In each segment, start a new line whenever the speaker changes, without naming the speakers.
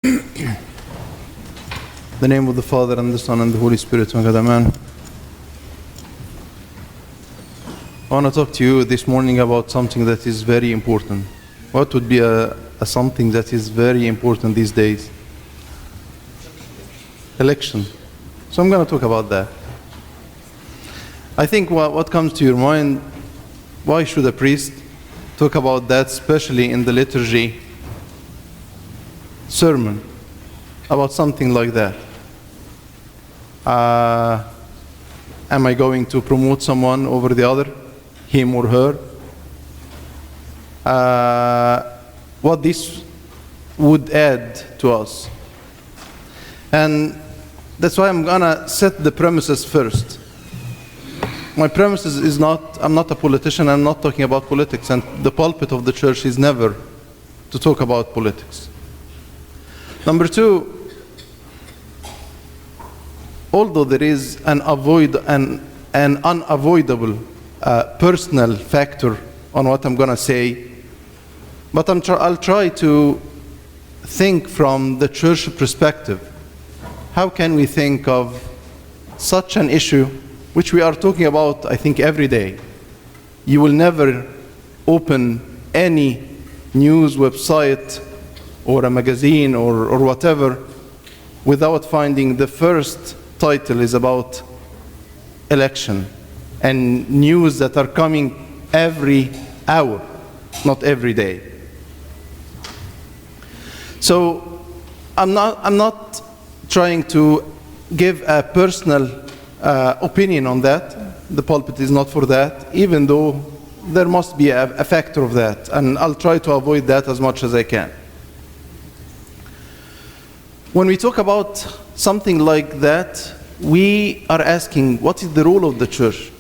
The name of the Father, and the Son, and the Holy Spirit, one God, Amen. I want to talk to you this morning about something that is very important. What would be a something that is very important these days? Election. So I'm going to talk about that. I think what comes to your mind, why should a priest talk about that, especially in the liturgy sermon, about something like that? Am I going to promote someone over the other, him or her? What this would add to us. And that's why I'm gonna set the premises first. My premises is not, I'm not a politician, I'm not talking about politics, and the pulpit of the church is never to talk about politics. Number two, although there is an unavoidable personal factor on what I'm going to say, but I'll try to think from the church perspective. How can we think of such an issue, which we are talking about, I think, every day? You will never open any news website or a magazine or whatever without finding the first title is about election and news that are coming every hour, not every day. So I'm not trying to give a personal opinion on that. The pulpit is not for that, even though there must be a factor of that, and I'll try to avoid that as much as I can. When we talk about something like that, we are asking, what is the role of the church?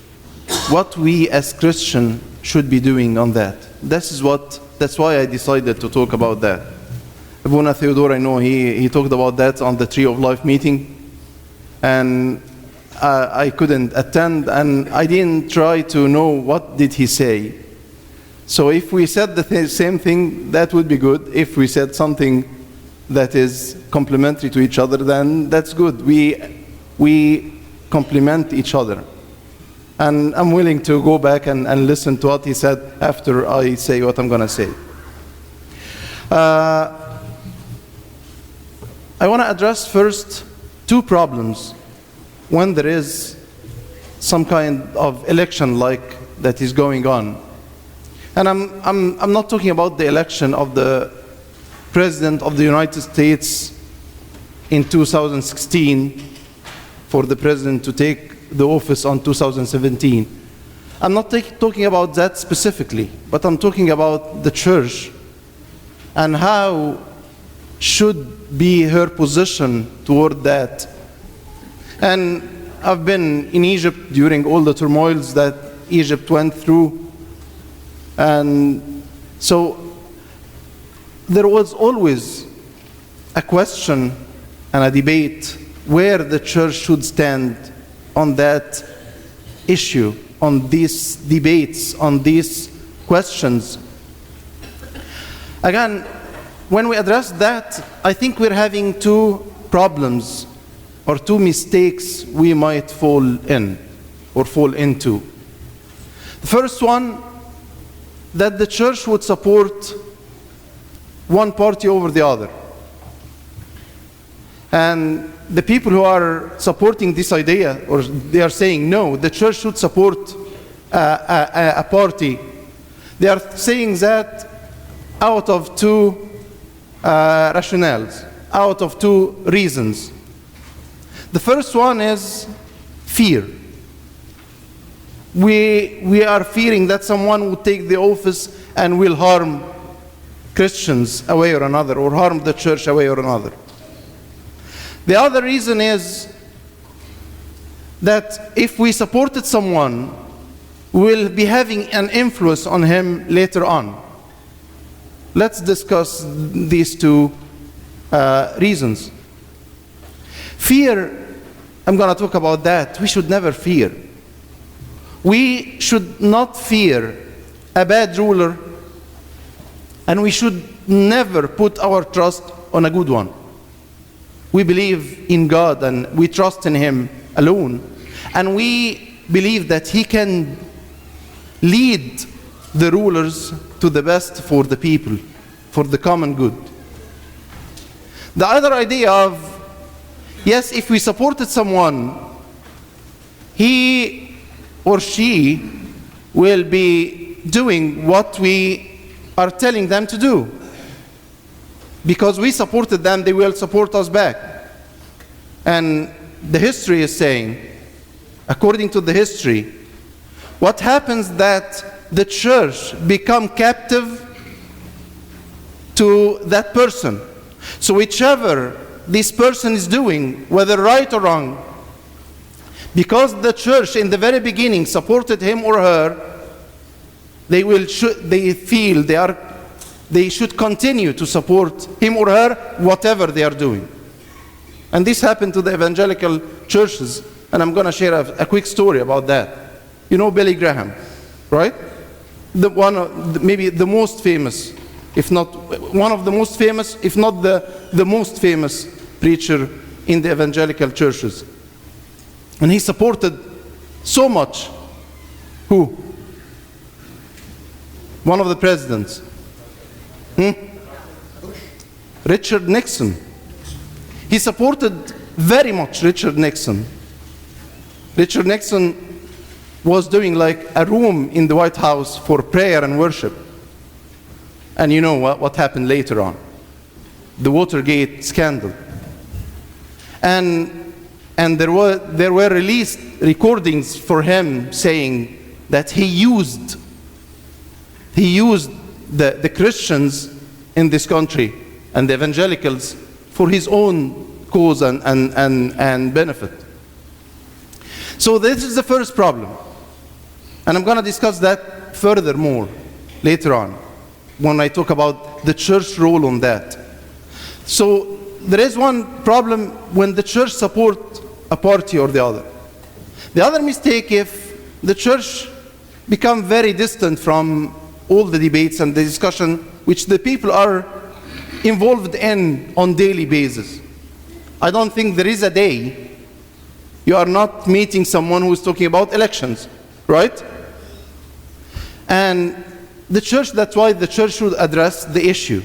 What we as Christians should be doing on that? That's why I decided to talk about that. Abuna Theodore, I know he talked about that on the Tree of Life meeting, and I couldn't attend, and I didn't try to know what did he say. So if we said the same thing, that would be good. If we said something that is complementary to each other, then that's good. We complement each other. And I'm willing to go back and listen to what he said after I say what I'm going to say. I want to address first two problems when there is some kind of election like that is going on. And I'm not talking about the election of the President of the United States in 2016 for the President to take the office on 2017. I'm not talking about that specifically, but I'm talking about the church and how should be her position toward that. And I've been in Egypt during all the turmoils that Egypt went through, and so there was always a question and a debate where the church should stand on that issue, on these debates, on these questions. Again, when we address that, I think we're having two problems or two mistakes we might fall in or fall into. The first one, that the church would support one party over the other. And the people who are supporting this idea, or they are saying, no, the church should support a party, they are saying that out of two rationales, out of two reasons. The first one is fear. We are fearing that someone will take the office and will harm Christians a way or another, or harm the church a way or another. The other reason is that if we supported someone, we'll be having an influence on him later on. Let's discuss these two reasons. Fear, I'm going to talk about that. We should never fear. We should not fear a bad ruler, and we should never put our trust on a good one. We believe in God and we trust in Him alone. And we believe that He can lead the rulers to the best for the people, for the common good. The other idea of, yes, if we supported someone, he or she will be doing what we are telling them to do. Because we supported them, they will support us back. And the history is saying, according to the history, what happens that the church become captive to that person. So whichever this person is doing, whether right or wrong, because the church in the very beginning supported him or her, they feel they should continue to support him or her, whatever they are doing. And this happened to the evangelical churches, and I'm going to share a quick story about that. You know Billy Graham, right? Maybe the most famous, if not one of the most famous, if not the most famous preacher in the evangelical churches. And he supported so much. Who? One of the presidents. Richard Nixon. He supported very much Richard Nixon. Richard Nixon was doing like a room in the White House for prayer and worship. And you know what happened later on. The Watergate scandal. And there were released recordings for him saying that he used the Christians in this country and the evangelicals for his own cause and benefit. So this is the first problem. And I'm going to discuss that furthermore later on when I talk about the church role on that. So there is one problem when the church supports a party or the other. The other mistake, if the church become very distant from all the debates and the discussion which the people are involved in on daily basis. I don't think there is a day you are not meeting someone who is talking about elections, right? And the church, that's why the church should address the issue.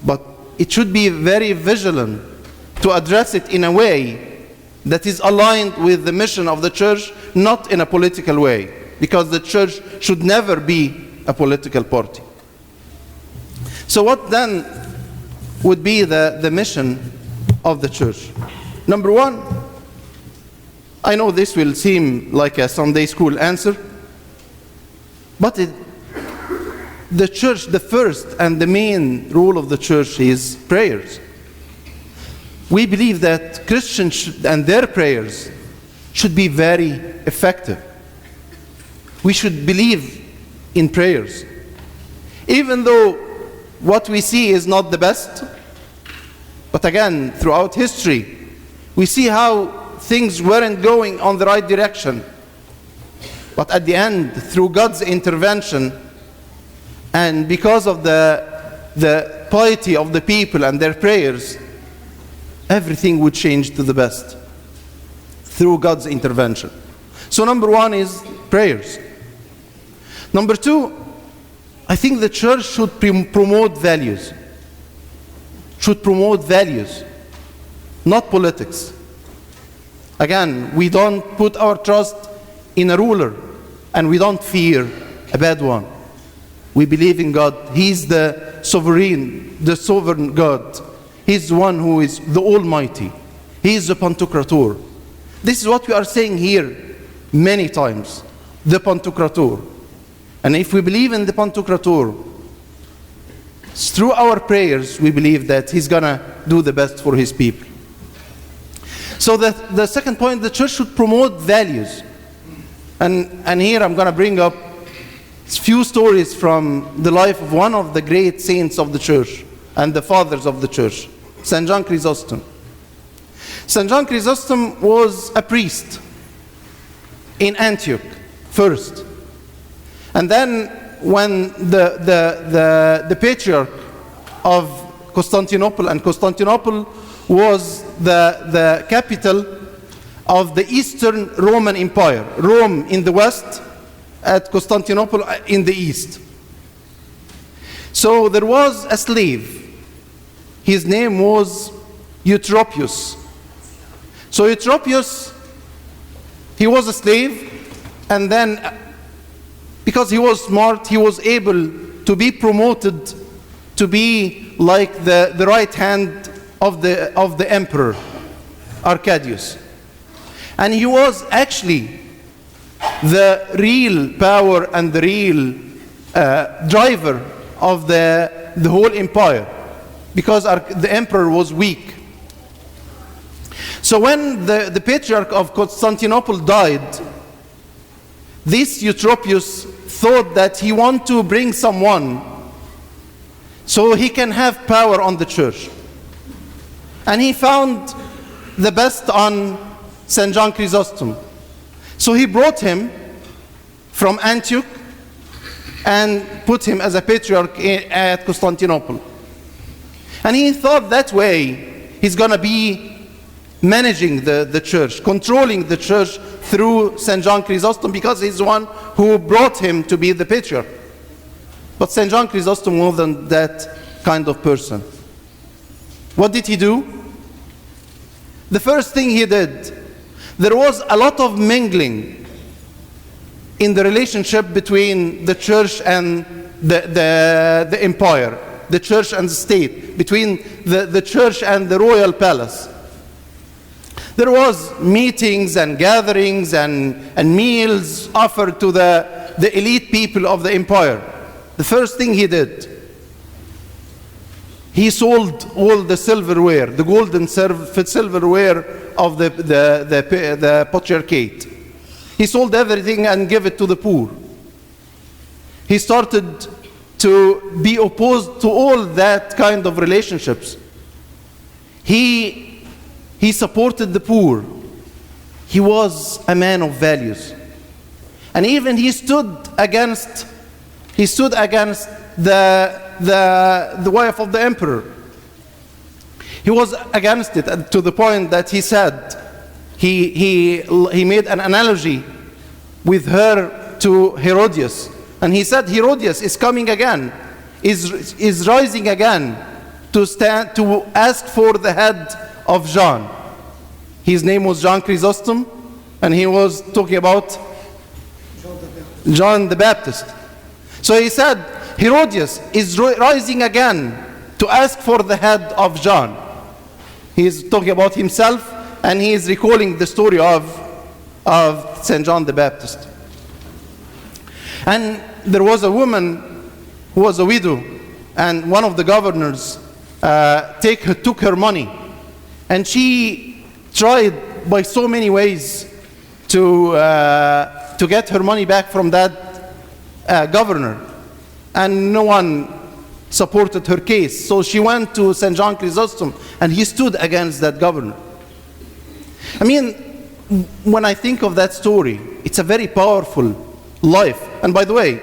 But it should be very vigilant to address it in a way that is aligned with the mission of the church, not in a political way, because the church should never be a political party. So what then would be the mission of the church? Number one, I know this will seem like a Sunday school answer, but the church, the first and the main role of the church is prayers. We believe that Christians and their prayers should be very effective. We should believe in prayers. Even though what we see is not the best, but again, throughout history, we see how things weren't going on the right direction. But at the end, through God's intervention, and because of the piety of the people and their prayers, everything would change to the best through God's intervention. So number one is prayers. Number two, I think the church should promote values. Should promote values, not politics. Again, we don't put our trust in a ruler, and we don't fear a bad one. We believe in God. He's the sovereign God. He's the one who is the Almighty. He is the Pantocrator. This is what we are saying here many times, the Pantocrator. And if we believe in the Pantocrator, through our prayers, we believe that He's going to do the best for His people. So the second point, the church should promote values. And here I'm going to bring up a few stories from the life of one of the great saints of the church and the fathers of the church, St. John Chrysostom. St. John Chrysostom was a priest in Antioch first. And then when the patriarch of Constantinople, and Constantinople was the capital of the Eastern Roman Empire. Rome in the west, at Constantinople in the east. So there was a slave. His name was Eutropius. So Eutropius, he was a slave, and then because he was smart, he was able to be promoted to be like the right hand of the emperor, Arcadius. And he was actually the real power and the real driver of the whole empire, because the emperor was weak. So when the patriarch of Constantinople died, this Eutropius thought that he wanted to bring someone so he can have power on the church. And he found the best on St. John Chrysostom. So he brought him from Antioch and put him as a patriarch at Constantinople. And he thought that way he's going to be managing the church, controlling the church through St. John Chrysostom, because he's the one who brought him to be the patriarch. But St. John Chrysostom wasn't that kind of person. What did he do? The first thing he did, there was a lot of mingling in the relationship between the church and the empire, the church and the state, between the church and the royal palace. There was meetings and gatherings and meals offered to the elite people of the empire. The first thing he did, he sold all the silverware, the golden silverware of the patriarchate. He sold everything and gave it to the poor. He started to be opposed to all that kind of relationships. He supported the poor. He was a man of values. And even he stood against the wife of the emperor. He was against it to the point that he said, he made an analogy with her to Herodias. And he said, Herodias is coming again, is rising again to ask for the head of John. His name was John Chrysostom, and he was talking about John the Baptist. So he said, Herodias is rising again to ask for the head of John. He is talking about himself, and he is recalling the story of St. John the Baptist. And there was a woman who was a widow, and one of the governors took her money. And she tried by so many ways to get her money back from that governor. And no one supported her case. So she went to St. John Chrysostom, and he stood against that governor. I mean, when I think of that story, it's a very powerful life. And by the way,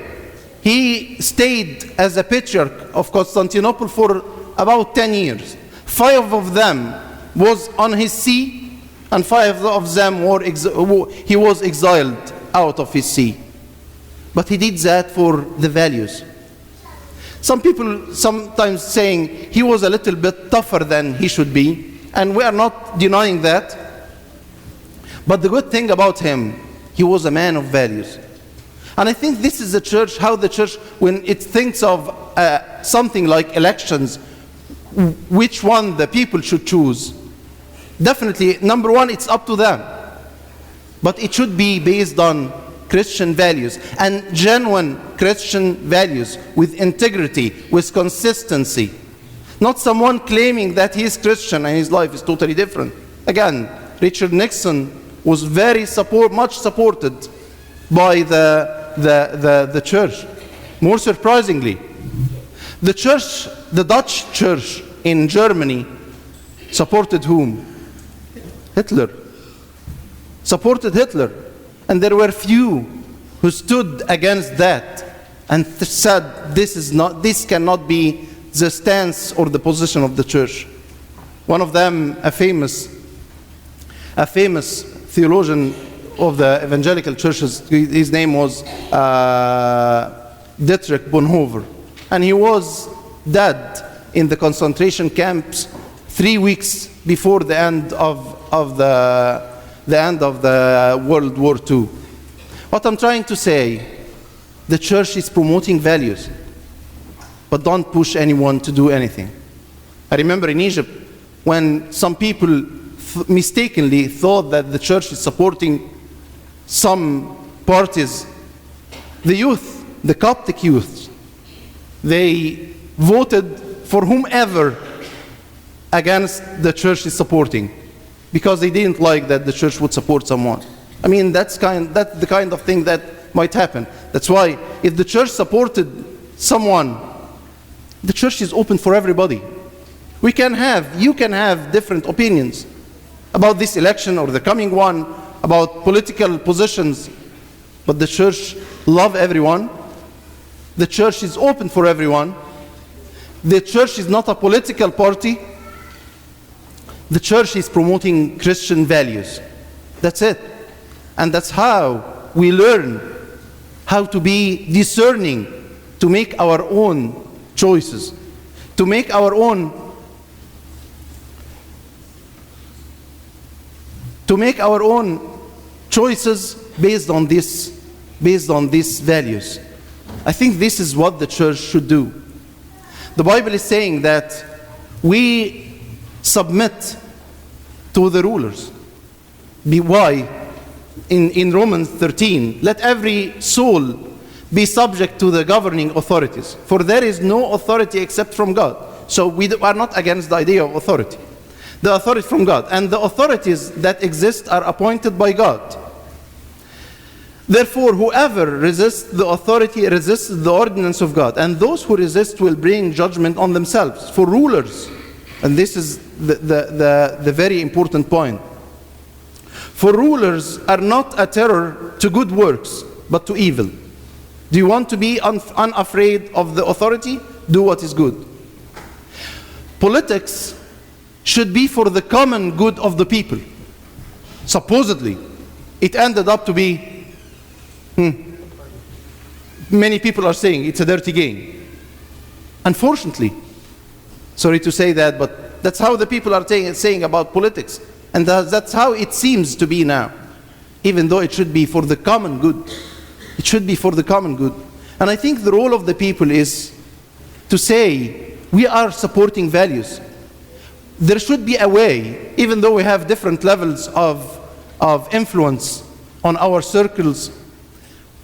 he stayed as a patriarch of Constantinople for about 10 years. 5 of them was on his see, and 5 of them he was exiled out of his see. But he did that for the values. Some people sometimes saying he was a little bit tougher than he should be, and we are not denying that. But the good thing about him, he was a man of values. And I think this is the church, how the church, when it thinks of something like elections, which one the people should choose. Definitely, number one, it's up to them. But it should be based on Christian values, and genuine Christian values, with integrity, with consistency. Not someone claiming that he is Christian and his life is totally different. Again, Richard Nixon was very much supported by the church. More surprisingly, the church, the Dutch church in Germany, supported whom? Hitler. Supported Hitler. And there were few who stood against that and said, this cannot be the stance or the position of the church. One of them, a famous theologian of the evangelical churches, his name was Dietrich Bonhoeffer, and he was dead in the concentration camps 3 weeks before the end of the World War II. What I'm trying to say, the church is promoting values, but don't push anyone to do anything. I remember in Egypt when some people mistakenly thought that the church is supporting some parties. The youth, the Coptic youth, they voted for whomever against the church is supporting because they didn't like that the church would support someone. I mean, that's the kind of thing that might happen. That's why if the church supported someone, the church is open for everybody. You can have different opinions about this election or the coming one, about political positions, but the church loves everyone. The church is open for everyone. The church is not a political party. The church is promoting Christian values. That's it. And that's how we learn how to be discerning, to make our own choices, to make our own choices based on these values. I think this is what the church should do. The Bible is saying that we submit to the rulers. Why? In Romans 13, let every soul be subject to the governing authorities, for there is no authority except from God. So we are not against the idea of authority. The authority from God, and the authorities that exist are appointed by God. Therefore, whoever resists the authority resists the ordinance of God, and those who resist will bring judgment on themselves. For rulers, and this is the very important point, for rulers are not a terror to good works, but to evil. Do you want to be unafraid of the authority? Do what is good. Politics should be for the common good of the people. Supposedly, it ended up to be, many people are saying it's a dirty game. Unfortunately, sorry to say that, but that's how the people are saying about politics. And that's how it seems to be now, even though it should be for the common good. It should be for the common good. And I think the role of the people is to say, we are supporting values. There should be a way, even though we have different levels of influence on our circles,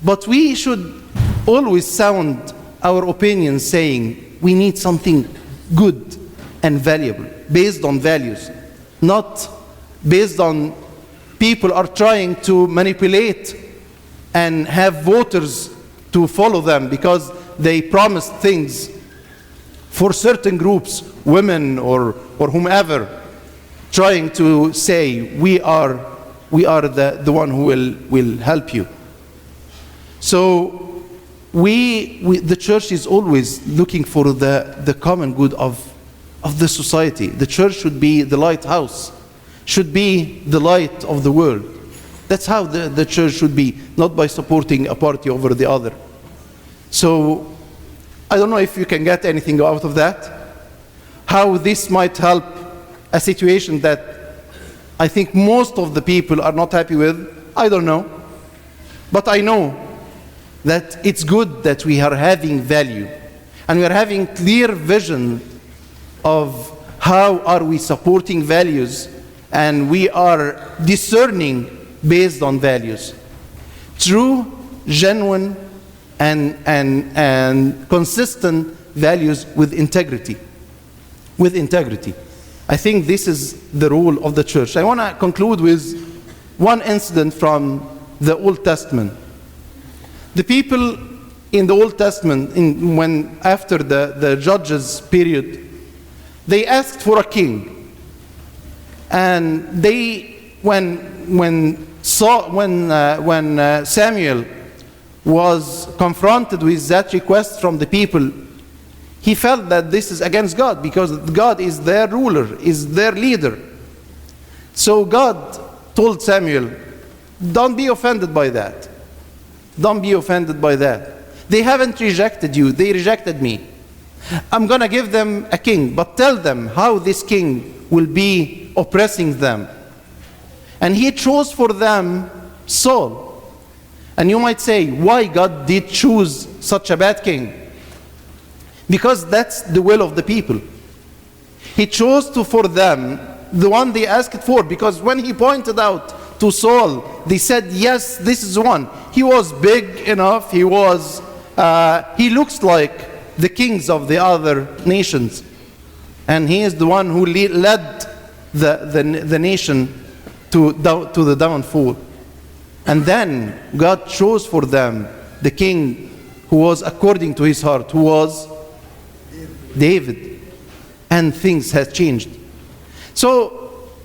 but we should always sound our opinions saying, we need something good and valuable, based on values, not based on people are trying to manipulate and have voters to follow them because they promised things for certain groups, women or whomever, trying to say we are the one who will help you. So the church is always looking for the common good of the society. The church should be the lighthouse, should be the light of the world. That's how the church should be, not by supporting a party over the other. So I don't know if you can get anything out of that, how this might help a situation that I think most of the people are not happy with. I don't know. But I know that it's good that we are having value and we are having clear vision of how are we supporting values, and we are discerning based on values. True, genuine, and consistent values with integrity. With integrity. I think this is the role of the church. I want to conclude with one incident from the Old Testament. The people in the Old Testament, after the Judges period, they asked for a king. And when Samuel was confronted with that request from the people, He felt that this is against God because God is their ruler, is their leader. So God told Samuel, don't be offended by that. Don't be offended by that. They haven't rejected you, they rejected me. I'm going to give them a king, but tell them how this king will be oppressing them. And he chose for them Saul. And you might say, why God did choose such a bad king? Because that's the will of the people. He chose for them the one they asked for, because when he pointed out to Saul, they said, yes, this is one. He was big enough, he looks like the kings of the other nations. And he is the one who led the nation to the downfall. And then God chose for them the king who was according to his heart, who was David. And things have changed. So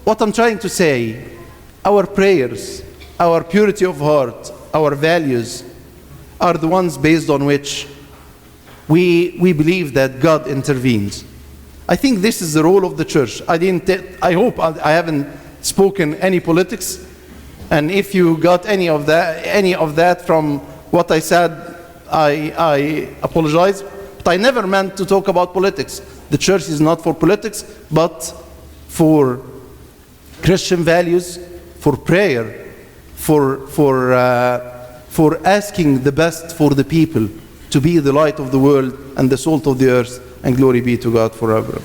what I'm trying to say, our prayers, our purity of heart, our values are the ones based on which we believe that God intervenes. I think this is the role of the church. I hope I haven't spoken any politics, and if you got any of that from what I said, I apologize. But I never meant to talk about politics. The church is not for politics, but for Christian values, for prayer, for asking the best for the people, to be the light of the world and the salt of the earth, and glory be to God forever.